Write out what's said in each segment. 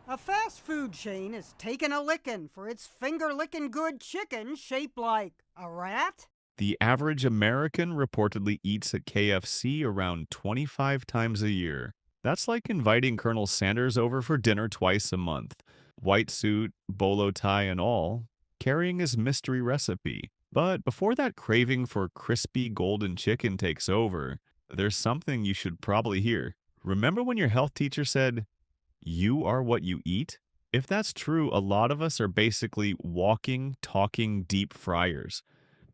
A fast food chain is taking a licking for its finger-licking good chicken shaped like a rat? The average American reportedly eats at KFC around 25 times a year. That's like inviting Colonel Sanders over for dinner twice a month. White suit, bolo tie, and all, carrying his mystery recipe. But before that craving for crispy golden chicken takes over, there's something you should probably hear. Remember when your health teacher said, "You are what you eat"? If that's true, a lot of us are basically walking, talking deep fryers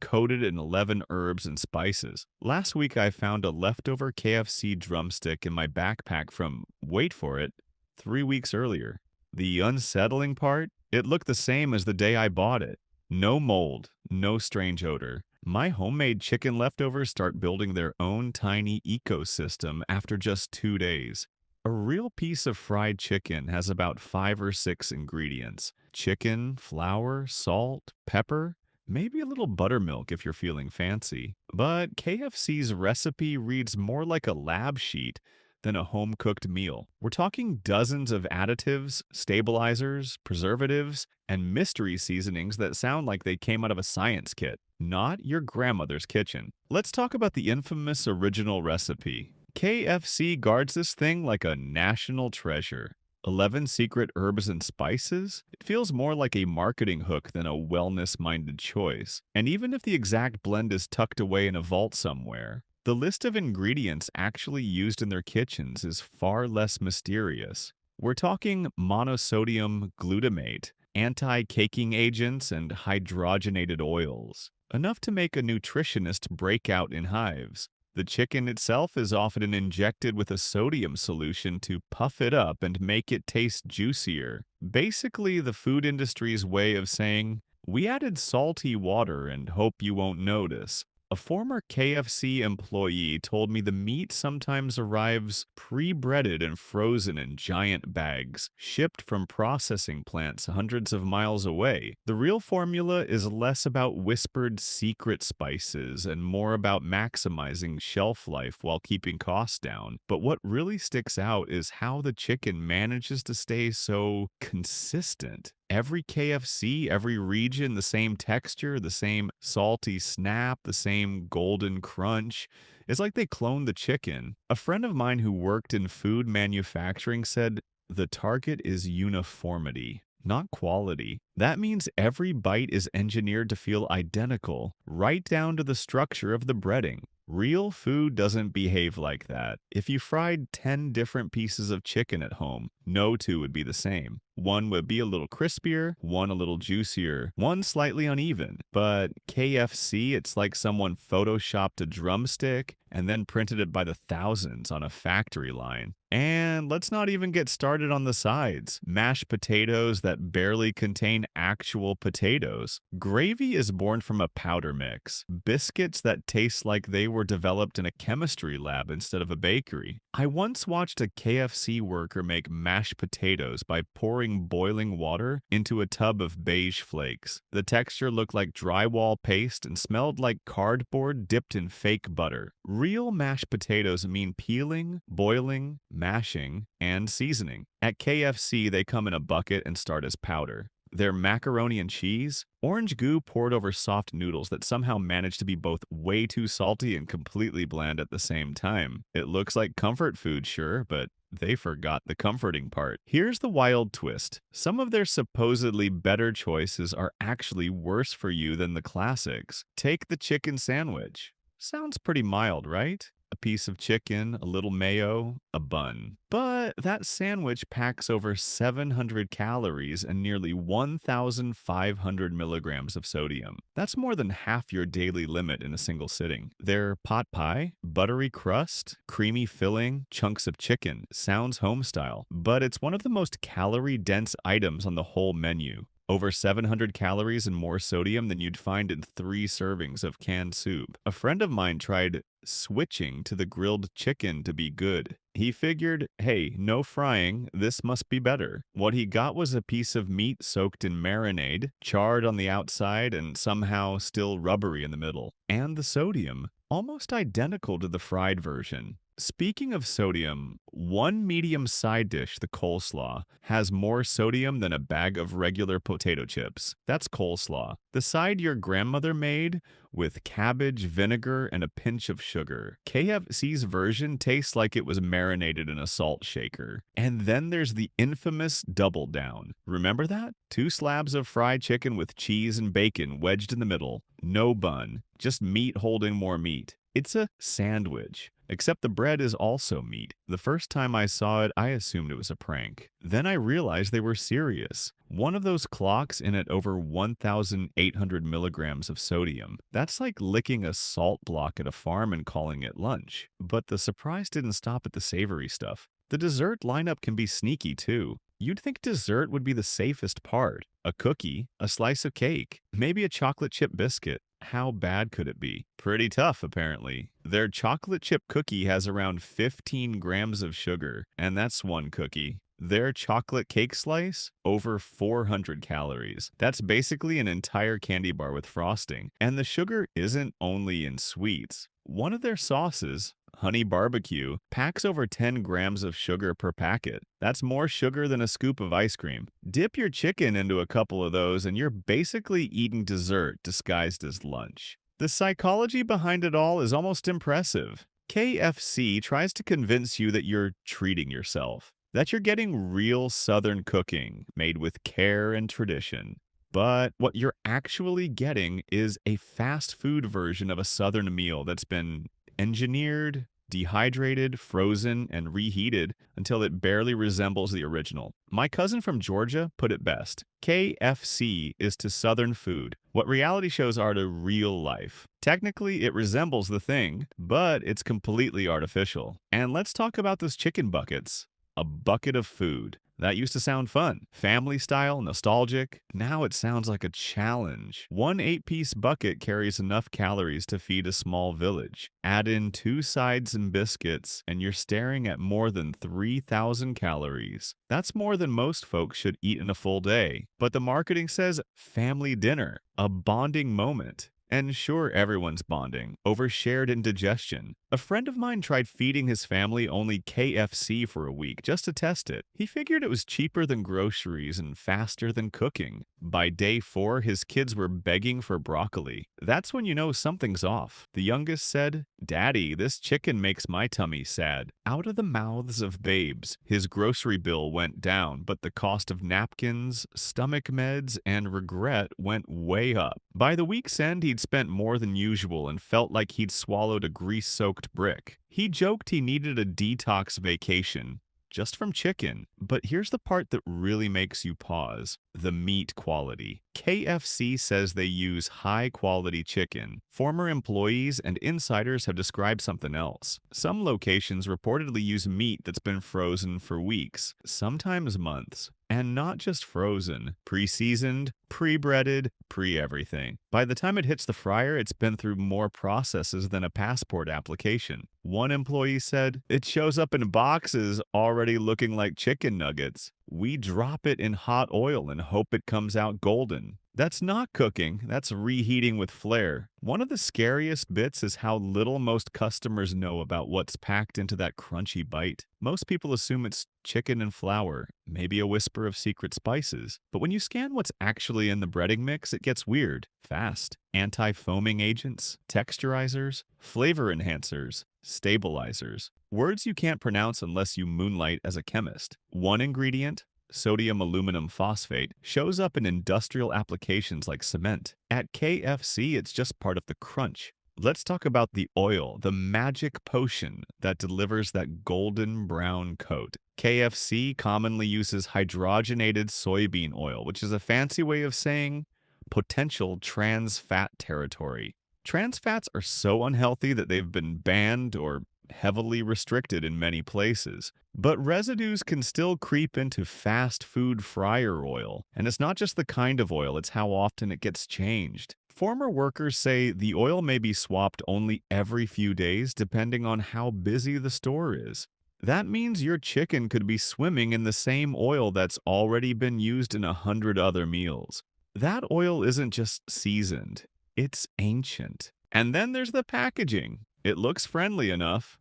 coated in 11 herbs and spices. Last week, I found a leftover KFC drumstick in my backpack from, wait for it, 3 weeks earlier. The unsettling part? It looked the same as the day I bought it. No mold, no strange odor. My homemade chicken leftovers start building their own tiny ecosystem after just 2 days. A real piece of fried chicken has about 5 or 6 ingredients: chicken, flour, salt, pepper, maybe a little buttermilk if you're feeling fancy. But KFC's recipe reads more like a lab sheet than a home cooked meal. We're talking dozens of additives, stabilizers, preservatives, and mystery seasonings that sound like they came out of a science kit, not your grandmother's kitchen. Let's talk about the infamous original recipe. KFC guards this thing like a national treasure. 11 secret herbs and spices? It feels more like a marketing hook than a wellness minded choice. And even if the exact blend is tucked away in a vault somewhere, the list of ingredients actually used in their kitchens is far less mysterious. We're talking monosodium glutamate, anti caking agents, and hydrogenated oils, enough to make a nutritionist break out in hives. The chicken itself is often injected with a sodium solution to puff it up and make it taste juicier. Basically, the food industry's way of saying, "We added salty water and hope you won't notice." A former KFC employee told me the meat sometimes arrives pre-breaded and frozen in giant bags, shipped from processing plants hundreds of miles away. The real formula is less about whispered secret spices and more about maximizing shelf life while keeping costs down. But what really sticks out is how the chicken manages to stay so consistent. Every KFC, every region, the same texture, the same salty snap, the same golden crunch. It's like they cloned the chicken. A friend of mine who worked in food manufacturing said the target is uniformity, not quality. That means every bite is engineered to feel identical, right down to the structure of the breading. Real food doesn't behave like that. If you fried 10 different pieces of chicken at home, no two would be the same. One would be a little crispier, one a little juicier, one slightly uneven. But KFC, it's like someone photoshopped a drumstick and then printed it by the thousands on a factory line. And let's not even get started on the sides. Mashed potatoes that barely contain actual potatoes. Gravy is born from a powder mix. Biscuits that taste like they were developed in a chemistry lab instead of a bakery. I once watched a KFC worker make mashed potatoes by pouring boiling water into a tub of beige flakes. The texture looked like drywall paste and smelled like cardboard dipped in fake butter. Real mashed potatoes mean peeling, boiling, mashing, and seasoning. At KFC, they come in a bucket and start as powder. Their macaroni and cheese, orange goo poured over soft noodles that somehow manage to be both way too salty and completely bland at the same time. It looks like comfort food, sure, but they forgot the comforting part. Here's the wild twist. Some of their supposedly better choices are actually worse for you than the classics. Take the chicken sandwich. Sounds pretty mild, right? A piece of chicken, a little mayo, a bun. But that sandwich packs over 700 calories and nearly 1,500 milligrams of sodium. That's more than half your daily limit in a single sitting. Their pot pie, buttery crust, creamy filling, chunks of chicken, sounds homestyle, but it's one of the most calorie-dense items on the whole menu. Over 700 calories and more sodium than you'd find in 3 servings of canned soup. A friend of mine tried switching to the grilled chicken to be good. He figured, hey, no frying, this must be better. What he got was a piece of meat soaked in marinade, charred on the outside and somehow still rubbery in the middle. And the sodium, almost identical to the fried version. Speaking of sodium, one medium side dish, the coleslaw, has more sodium than a bag of regular potato chips. That's coleslaw. The side your grandmother made with cabbage, vinegar, and a pinch of sugar. KFC's version tastes like it was marinated in a salt shaker. And then there's the infamous double down. Remember that? 2 slabs of fried chicken with cheese and bacon wedged in the middle. No bun, just meat holding more meat. It's a sandwich. Except the bread is also meat. The first time I saw it, I assumed it was a prank. Then I realized they were serious. One of those clocks in at over 1,800 milligrams of sodium. That's like licking a salt block at a farm and calling it lunch. But the surprise didn't stop at the savory stuff. The dessert lineup can be sneaky too. You'd think dessert would be the safest part. A cookie, a slice of cake, maybe a chocolate chip biscuit. How bad could it be? Pretty tough, apparently. Their chocolate chip cookie has around 15 grams of sugar, and that's one cookie. Their chocolate cake slice, over 400 calories. That's basically an entire candy bar with frosting. And the sugar isn't only in sweets. One of their sauces, honey barbecue, packs over 10 grams of sugar per packet. That's more sugar than a scoop of ice cream. Dip your chicken into a couple of those and you're basically eating dessert disguised as lunch. The psychology behind it all is almost impressive. KFC tries to convince you that you're treating yourself, that you're getting real Southern cooking made with care and tradition. But what you're actually getting is a fast food version of a Southern meal that's been engineered, dehydrated, frozen, and reheated until it barely resembles the original. My cousin from Georgia put it best. KFC is to Southern food what reality shows are to real life. Technically, it resembles the thing, but it's completely artificial. And let's talk about those chicken buckets. A bucket of food. That used to sound fun. Family style, nostalgic. Now it sounds like a challenge. One 8-piece bucket carries enough calories to feed a small village. Add in 2 sides and biscuits, and you're staring at more than 3,000 calories. That's more than most folks should eat in a full day. But the marketing says family dinner, a bonding moment. And sure, everyone's bonding over shared indigestion. A friend of mine tried feeding his family only KFC for a week just to test it. He figured it was cheaper than groceries and faster than cooking. By day 4, his kids were begging for broccoli. That's when you know something's off. The youngest said, "Daddy, this chicken makes my tummy sad." Out of the mouths of babes, his grocery bill went down, but the cost of napkins, stomach meds, and regret went way up. By the week's end, he'd spent more than usual and felt like he'd swallowed a grease-soaked brick. He joked he needed a detox vacation, just from chicken. But here's the part that really makes you pause. The meat quality. KFC says they use high-quality chicken. Former employees and insiders have described something else. Some locations reportedly use meat that's been frozen for weeks, sometimes months. And not just frozen, pre-seasoned, pre-breaded, pre-everything. By the time it hits the fryer, it's been through more processes than a passport application. One employee said, "It shows up in boxes already looking like chicken nuggets. We drop it in hot oil and hope it comes out golden." That's not cooking, that's reheating with flair. One of the scariest bits is how little most customers know about what's packed into that crunchy bite. Most people assume it's chicken and flour, maybe a whisper of secret spices. But when you scan what's actually in the breading mix, it gets weird, fast. Anti-foaming agents, texturizers, flavor enhancers, stabilizers. Words you can't pronounce unless you moonlight as a chemist. One ingredient, sodium aluminum phosphate, shows up in industrial applications like cement. At KFC, it's just part of the crunch. Let's talk about the oil, the magic potion that delivers that golden brown coat. KFC commonly uses hydrogenated soybean oil, which is a fancy way of saying potential trans fat territory. Trans fats are so unhealthy that they've been banned or heavily restricted in many places. But residues can still creep into fast food fryer oil. And it's not just the kind of oil, it's how often it gets changed. Former workers say the oil may be swapped only every few days depending on how busy the store is. That means your chicken could be swimming in the same oil that's already been used in 100 other meals. That oil isn't just seasoned, it's ancient. And then there's the packaging. It looks friendly enough.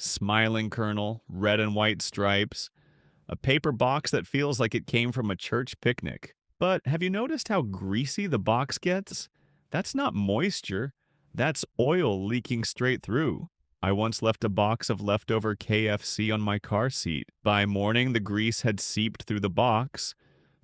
smiling kernel, red and white stripes, a paper box that feels like it came from a church picnic. But have you noticed how greasy the box gets? That's not moisture, that's oil leaking straight through. I once left a box of leftover KFC on my car seat. By morning, the grease had seeped through the box,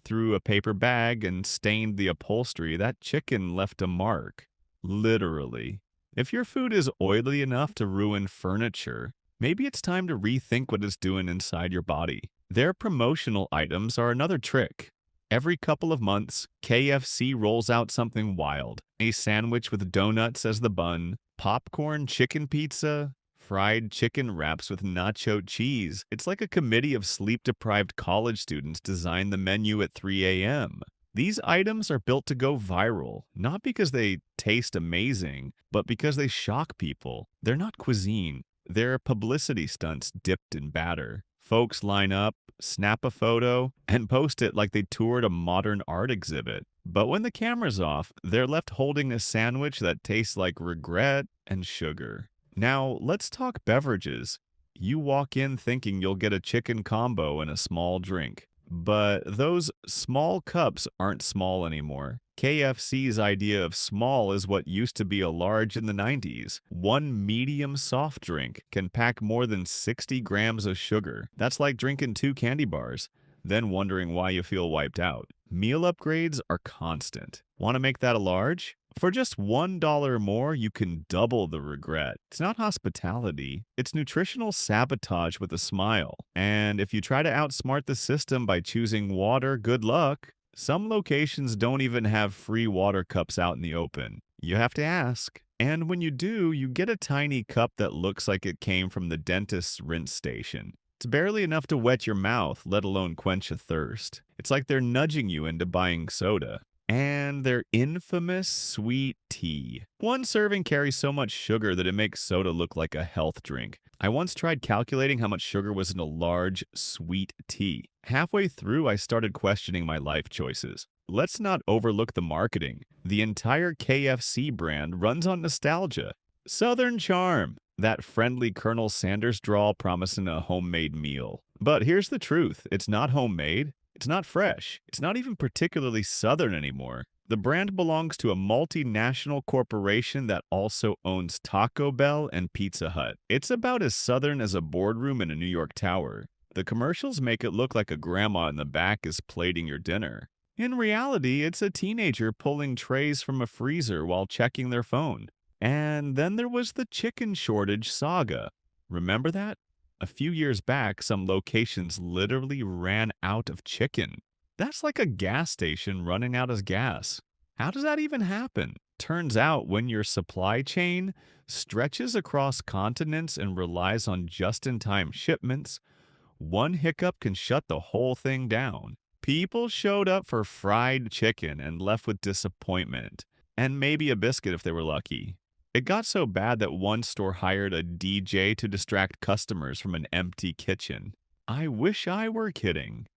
through a paper bag, and stained the upholstery. That chicken left a mark. Literally. If your food is oily enough to ruin furniture, maybe it's time to rethink what it's doing inside your body. Their promotional items are another trick. Every couple of months, KFC rolls out something wild. A sandwich with donuts as the bun, popcorn chicken pizza, fried chicken wraps with nacho cheese. It's like a committee of sleep-deprived college students designed the menu at 3 a.m. These items are built to go viral, not because they taste amazing, but because they shock people. They're not cuisine. They're publicity stunts dipped in batter. Folks line up, snap a photo, and post it like they toured a modern art exhibit. But when the camera's off, they're left holding a sandwich that tastes like regret and sugar. Now, let's talk beverages. You walk in thinking you'll get a chicken combo and a small drink. But those small cups aren't small anymore. KFC's idea of small is what used to be a large in the 90s. One medium soft drink can pack more than 60 grams of sugar. That's like drinking 2 candy bars, then wondering why you feel wiped out. Meal upgrades are constant. Want to make that a large? For just $1 more, you can double the regret. It's not hospitality, it's nutritional sabotage with a smile. And if you try to outsmart the system by choosing water, good luck. Some locations don't even have free water cups out in the open. You have to ask. And when you do, you get a tiny cup that looks like it came from the dentist's rinse station. It's barely enough to wet your mouth, let alone quench a thirst. It's like they're nudging you into buying soda. And their infamous sweet tea. One serving carries so much sugar that it makes soda look like a health drink. I once tried calculating how much sugar was in a large, sweet tea. Halfway through, I started questioning my life choices. Let's not overlook the marketing. The entire KFC brand runs on nostalgia. Southern charm. That friendly Colonel Sanders drawl promising a homemade meal. But here's the truth. It's not homemade. It's not fresh. It's not even particularly Southern anymore. The brand belongs to a multinational corporation that also owns Taco Bell and Pizza Hut. It's about as Southern as a boardroom in a New York tower. The commercials make it look like a grandma in the back is plating your dinner. In reality, it's a teenager pulling trays from a freezer while checking their phone. And then there was the chicken shortage saga. Remember that? A few years back, some locations literally ran out of chicken. That's like a gas station running out of gas. How does that even happen? Turns out when your supply chain stretches across continents and relies on just-in-time shipments, one hiccup can shut the whole thing down. People showed up for fried chicken and left with disappointment, and maybe a biscuit if they were lucky. It got so bad that one store hired a DJ to distract customers from an empty kitchen. I wish I were kidding.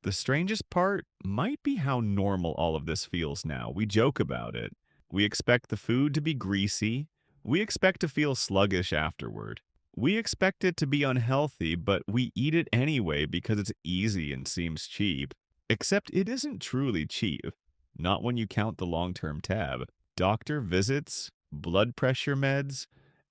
The strangest part might be how normal all of this feels now. We joke about it. We expect the food to be greasy. We expect to feel sluggish afterward. We expect it to be unhealthy, but we eat it anyway because it's easy and seems cheap. Except it isn't truly cheap. Not when you count the long-term tab. Doctor visits, blood pressure meds,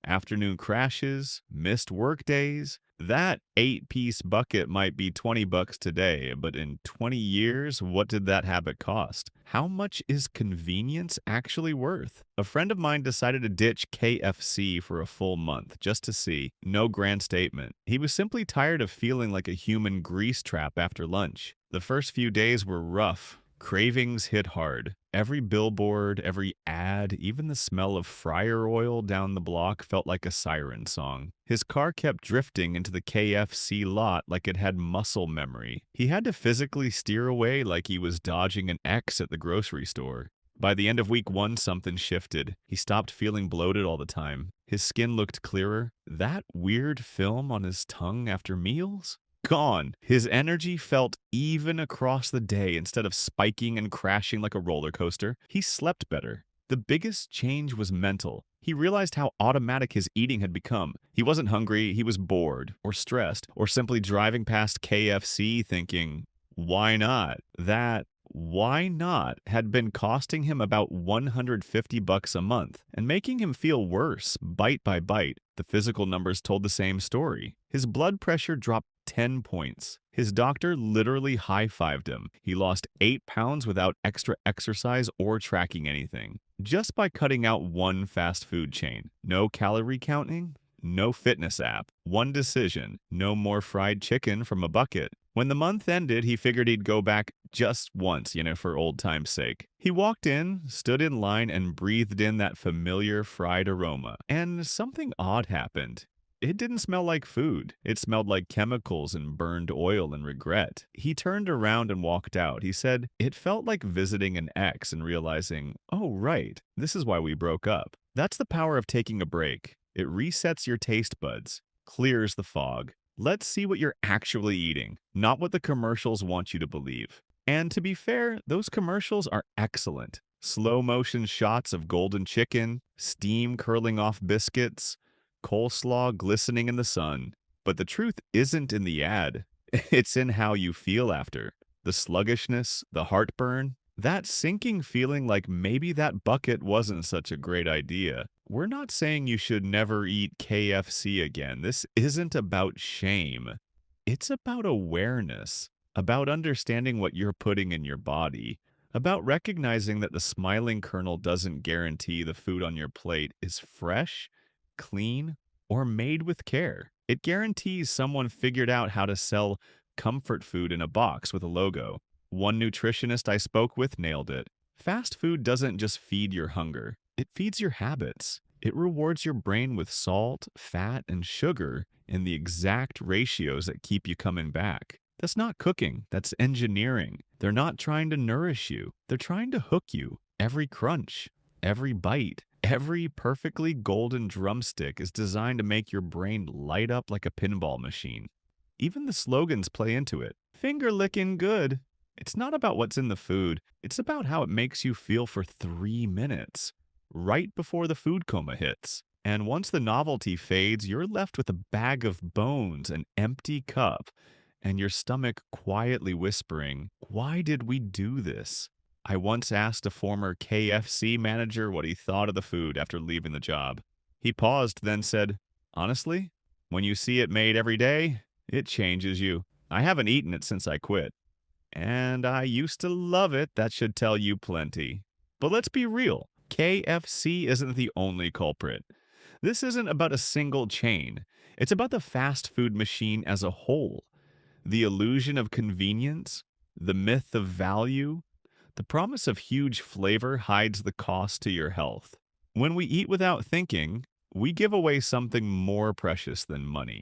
afternoon crashes, missed work days. That 8-piece bucket might be $20 today, but in 20 years, what did that habit cost? How much is convenience actually worth? A friend of mine decided to ditch KFC for a full month just to see. No grand statement. He was simply tired of feeling like a human grease trap after lunch. The first few days were rough. Cravings hit hard. Every billboard, every ad, even the smell of fryer oil down the block felt like a siren song. His car kept drifting into the KFC lot like it had muscle memory. He had to physically steer away like he was dodging an X at the grocery store. By the end of week 1, something shifted. He stopped feeling bloated all the time. His skin looked clearer. That weird film on his tongue after meals? Gone. His energy felt even across the day instead of spiking and crashing like a roller coaster. He slept better. The biggest change was mental. He realized how automatic his eating had become. He wasn't hungry, he was bored, or stressed, or simply driving past KFC thinking, why not? That why not had been costing him about $150 a month and making him feel worse bite by bite. The physical numbers told the same story. His blood pressure dropped 10 points. His doctor literally high-fived him. He lost 8 pounds without extra exercise or tracking anything, just by cutting out one fast food chain. No calorie counting, no fitness app. One decision, no more fried chicken from a bucket. When the month ended, he figured he'd go back just once, for old time's sake. He walked in, stood in line, and breathed in that familiar fried aroma. And something odd happened. It didn't smell like food. It smelled like chemicals and burned oil and regret. He turned around and walked out. He said, it felt like visiting an ex and realizing, oh, right, this is why we broke up. That's the power of taking a break. It resets your taste buds, clears the fog. Let's see what you're actually eating, not what the commercials want you to believe. And to be fair, those commercials are excellent. Slow motion shots of golden chicken, steam curling off biscuits, coleslaw glistening in the sun. But the truth isn't in the ad. It's in how you feel after. The sluggishness, the heartburn, that sinking feeling like maybe that bucket wasn't such a great idea. We're not saying you should never eat KFC again. This isn't about shame. It's about awareness, about understanding what you're putting in your body, about recognizing that the smiling kernel doesn't guarantee the food on your plate is fresh, clean, or made with care. It guarantees someone figured out how to sell comfort food in a box with a logo. One nutritionist I spoke with nailed it. Fast food doesn't just feed your hunger. It feeds your habits. It rewards your brain with salt, fat, and sugar in the exact ratios that keep you coming back. That's not cooking. That's engineering. They're not trying to nourish you. They're trying to hook you. Every crunch, every bite, every perfectly golden drumstick is designed to make your brain light up like a pinball machine. Even the slogans play into it. Finger licking good. It's not about what's in the food. It's about how it makes you feel for 3 minutes, right before the food coma hits. And once the novelty fades, you're left with a bag of bones, an empty cup, and your stomach quietly whispering, why did we do this? I once asked a former KFC manager what he thought of the food after leaving the job. He paused, then said, honestly, when you see it made every day, it changes you. I haven't eaten it since I quit. And I used to love it. That should tell you plenty. But let's be real. KFC isn't the only culprit. This isn't about a single chain. It's about the fast food machine as a whole. The illusion of convenience, the myth of value, the promise of huge flavor hides the cost to your health. When we eat without thinking, we give away something more precious than money.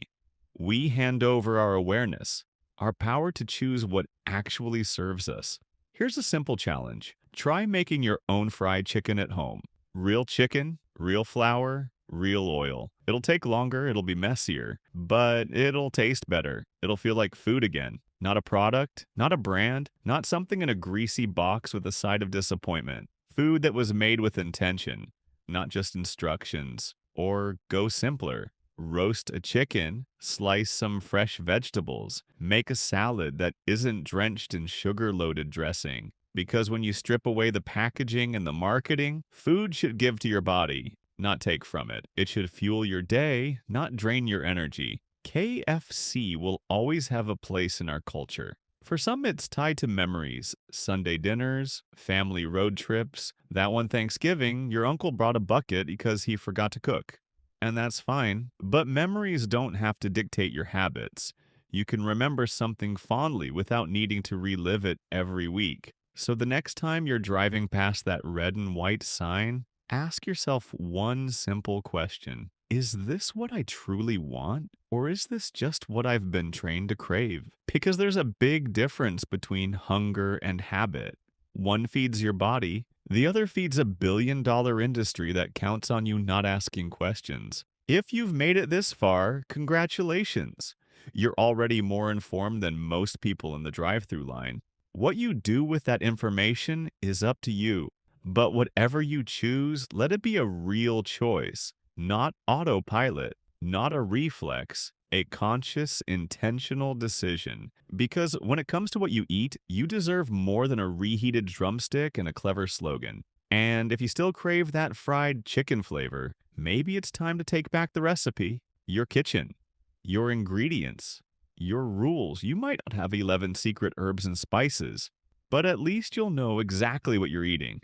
We hand over our awareness, our power to choose what actually serves us. Here's a simple challenge. Try making your own fried chicken at home. Real chicken, real flour, real oil. It'll take longer, it'll be messier, but it'll taste better. It'll feel like food again. Not a product, not a brand, not something in a greasy box with a side of disappointment. Food that was made with intention, not just instructions. Or go simpler. Roast a chicken, slice some fresh vegetables, make a salad that isn't drenched in sugar-loaded dressing. Because when you strip away the packaging and the marketing, food should give to your body, not take from it. It should fuel your day, not drain your energy. KFC will always have a place in our culture. For some, it's tied to memories, Sunday dinners, family road trips. That one Thanksgiving, your uncle brought a bucket because he forgot to cook. And that's fine, but memories don't have to dictate your habits. You can remember something fondly without needing to relive it every week. So the next time you're driving past that red and white sign, ask yourself one simple question. Is this what I truly want? Or is this just what I've been trained to crave? Because there's a big difference between hunger and habit. One feeds your body, the other feeds a billion-dollar industry that counts on you not asking questions. If you've made it this far, congratulations. You're already more informed than most people in the drive-thru line. What you do with that information is up to you. But whatever you choose, let it be a real choice, not autopilot, not a reflex, a conscious, intentional decision. Because when it comes to what you eat, you deserve more than a reheated drumstick and a clever slogan. And if you still crave that fried chicken flavor, maybe it's time to take back the recipe, your kitchen, your ingredients, your rules. You might not have 11 secret herbs and spices, but at least you'll know exactly what you're eating.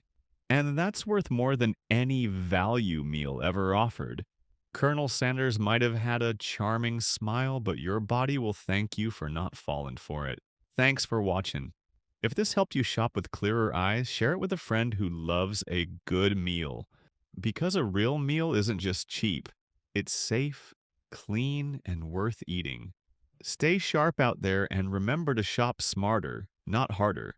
And that's worth more than any value meal ever offered. Colonel Sanders might have had a charming smile, but your body will thank you for not falling for it. Thanks for watching. If this helped you shop with clearer eyes, share it with a friend who loves a good meal. Because a real meal isn't just cheap, it's safe, clean, and worth eating. Stay sharp out there and remember to shop smarter, not harder.